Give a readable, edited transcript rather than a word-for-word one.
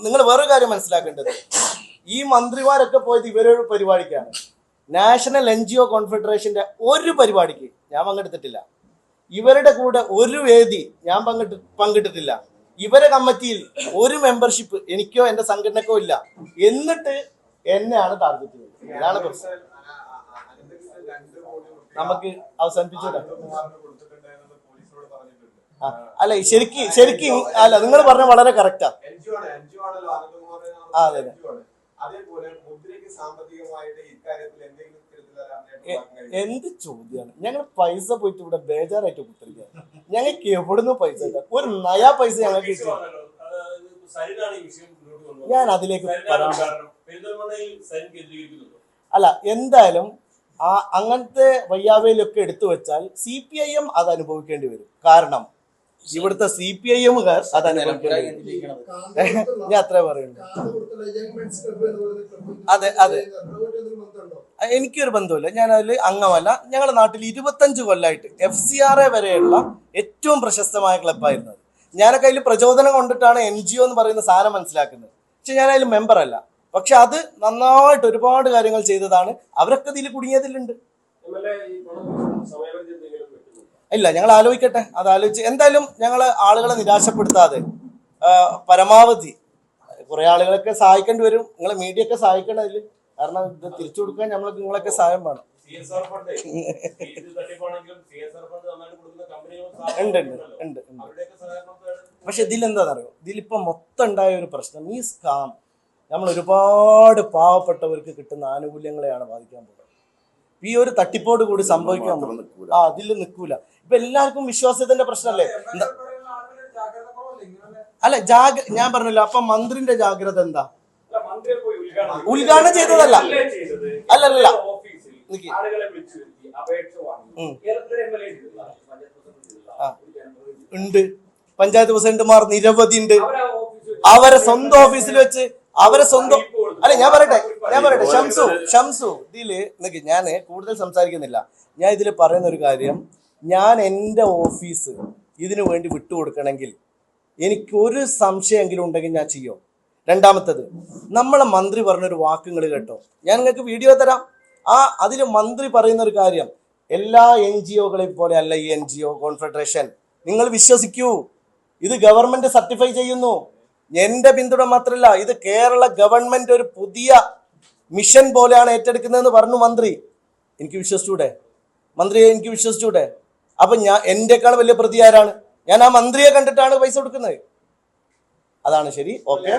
നിങ്ങൾ വേറൊരു കാര്യം മനസ്സിലാക്കേണ്ടത്, ഈ മന്ത്രിമാരൊക്കെ പോയത് ഇവരൊരു പരിപാടിക്കാണ്. നാഷണൽ NGO കോൺഫെഡറേഷന്റെ ഒരു പരിപാടിക്ക് ഞാൻ പങ്കെടുത്തിട്ടില്ല. ഇവരുടെ കൂടെ ഒരു വേദി ഞാൻ പങ്കിട്ടിട്ടില്ല. ഇവരെ കമ്മിറ്റിയിൽ ഒരു മെമ്പർഷിപ്പ് എനിക്കോ എന്റെ സംഘടനക്കോ ഇല്ല. എന്നിട്ട് എന്നെയാണ് ടാർഗറ്റ് ചെയ്യുന്നത്. ഇതാണ് പ്രശ്നം. നമുക്ക് അവസാനിപ്പിച്ചൂടെ? അല്ല, ശരിക്കും അല്ല, നിങ്ങൾ പറഞ്ഞ വളരെ കറക്റ്റാ. അതെ എന്ത് ചോദ്യമാണ്? ഞങ്ങൾ പൈസ പോയിട്ട് ഇവിടെ ബേജാറായിട്ട് കുത്തിരിക്കുക. ഞങ്ങൾക്ക് എവിടുന്ന് പൈസ ഇല്ല, ഒരു നയാ പൈസ ഞങ്ങൾക്ക് കിട്ടി. ഞാൻ അതിലേക്ക് അല്ല, എന്തായാലും അങ്ങനത്തെ വയ്യാവയിലൊക്കെ എടുത്തു വെച്ചാൽ CPIM അത് അനുഭവിക്കേണ്ടി വരും. കാരണം ഇവിടുത്തെ CPIMകാർ അത് അനുഭവിക്കേണ്ടി വരും. ഞാൻ അത്രേ പറയുള്ളൂ. അതെ അതെ, എനിക്കൊരു ബന്ധമില്ല, ഞാൻ അതിൽ അംഗമല്ല. ഞങ്ങളുടെ നാട്ടിൽ 25 കൊല്ലമായിട്ട് FCRA വരെയുള്ള ഏറ്റവും പ്രശസ്തമായ ക്ലബ്ബായിരുന്നു അത്. ഞാനൊക്കെ അതിൽ പ്രചോദനം കൊണ്ടിട്ടാണ് NGO എന്ന് പറയുന്ന സാധനം മനസ്സിലാക്കുന്നത്. പക്ഷെ ഞാൻ അതിൽ മെമ്പർ അല്ല. പക്ഷെ അത് നന്നായിട്ട് ഒരുപാട് കാര്യങ്ങൾ ചെയ്തതാണ്. അവരൊക്കെ ഇതിൽ കുടുങ്ങിയതിലുണ്ട്. ഇല്ല, ഞങ്ങൾ ആലോചിക്കട്ടെ. അത് ആലോചിച്ച് എന്തായാലും ഞങ്ങൾ ആളുകളെ നിരാശപ്പെടുത്താതെ പരമാവധി കുറെ ആളുകളൊക്കെ സഹായിക്കേണ്ടി വരും. നിങ്ങളെ മീഡിയ ഒക്കെ സഹായിക്കണം അതിൽ. കാരണം ഇത് തിരിച്ചു കൊടുക്കാൻ നിങ്ങളൊക്കെ സഹായം വേണം. ഉണ്ട്. പക്ഷെ ഇതിലെന്താണെന്നറിയോ, ഇതിലിപ്പോ മൊത്തം ഉണ്ടായ ഒരു പ്രശ്നം, ഈ സ്കാം നമ്മൾ ഒരുപാട് പാവപ്പെട്ടവർക്ക് കിട്ടുന്ന ആനുകൂല്യങ്ങളെയാണ് ബാധിക്കാൻ പോകുന്നത്. ഈ ഒരു തട്ടിപ്പോട് കൂടി സംഭവിക്കാൻ പോകുന്നത് അതിൽ നിൽക്കൂല. ഇപ്പൊ എല്ലാവർക്കും വിശ്വാസത്തിന്റെ പ്രശ്നമല്ലേ? അല്ല, ഞാൻ പറഞ്ഞല്ലോ. അപ്പൊ മന്ത്രിന്റെ ജാഗ്രത എന്താ? ഉദ്ഘാടനം ചെയ്തതല്ല. അല്ലല്ല, ഉണ്ട്. പഞ്ചായത്ത് പ്രസിഡന്റുമാർ നിരവധി ഉണ്ട്. അവരെ സ്വന്തം ഓഫീസിൽ വെച്ച് അല്ല, ഞാൻ പറയട്ടെ ഷംസു ഇതില് നിക്ക്, ഞാൻ കൂടുതൽ സംസാരിക്കുന്നില്ല. ഞാൻ ഇതിൽ പറയുന്ന ഒരു കാര്യം, ഞാൻ എൻ്റെ ഓഫീസ് ഇതിനു വേണ്ടി വിട്ടുകൊടുക്കണമെങ്കിൽ എനിക്കൊരു സംശയമെങ്കിലും ഉണ്ടെങ്കിൽ ഞാൻ ചെയ്യും. രണ്ടാമത്തത്, നമ്മളെ മന്ത്രി പറഞ്ഞൊരു വാക്കുകൾ കേട്ടോ, ഞാൻ നിങ്ങൾക്ക് വീഡിയോ തരാം. അതിൽ മന്ത്രി പറയുന്ന ഒരു കാര്യം, എല്ലാ NGOകളെ പോലെ അല്ല ഈ NGO കോൺഫെഡറേഷൻ. നിങ്ങൾ വിശ്വസിക്കൂ, ഇത് ഗവൺമെന്റ് സർട്ടിഫൈ ചെയ്യുന്നു. എന്റെ പിന്തുണ മാത്രമല്ല, ഇത് കേരള ഗവൺമെന്റ് ഒരു പുതിയ മിഷൻ പോലെയാണ് ഏറ്റെടുക്കുന്നതെന്ന് പറഞ്ഞു മന്ത്രി. എനിക്ക് വിശ്വസിച്ചൂടെ? മന്ത്രിയെ എനിക്ക് വിശ്വസിച്ചൂടെ? അപ്പൊ എന്റെക്കാൾ വലിയ പ്രതി ആരാണ്? ഞാൻ ആ മന്ത്രിയെ കണ്ടിട്ടാണ് പൈസ കൊടുക്കുന്നത്. അതാണ് ശരി. ഓക്കെ.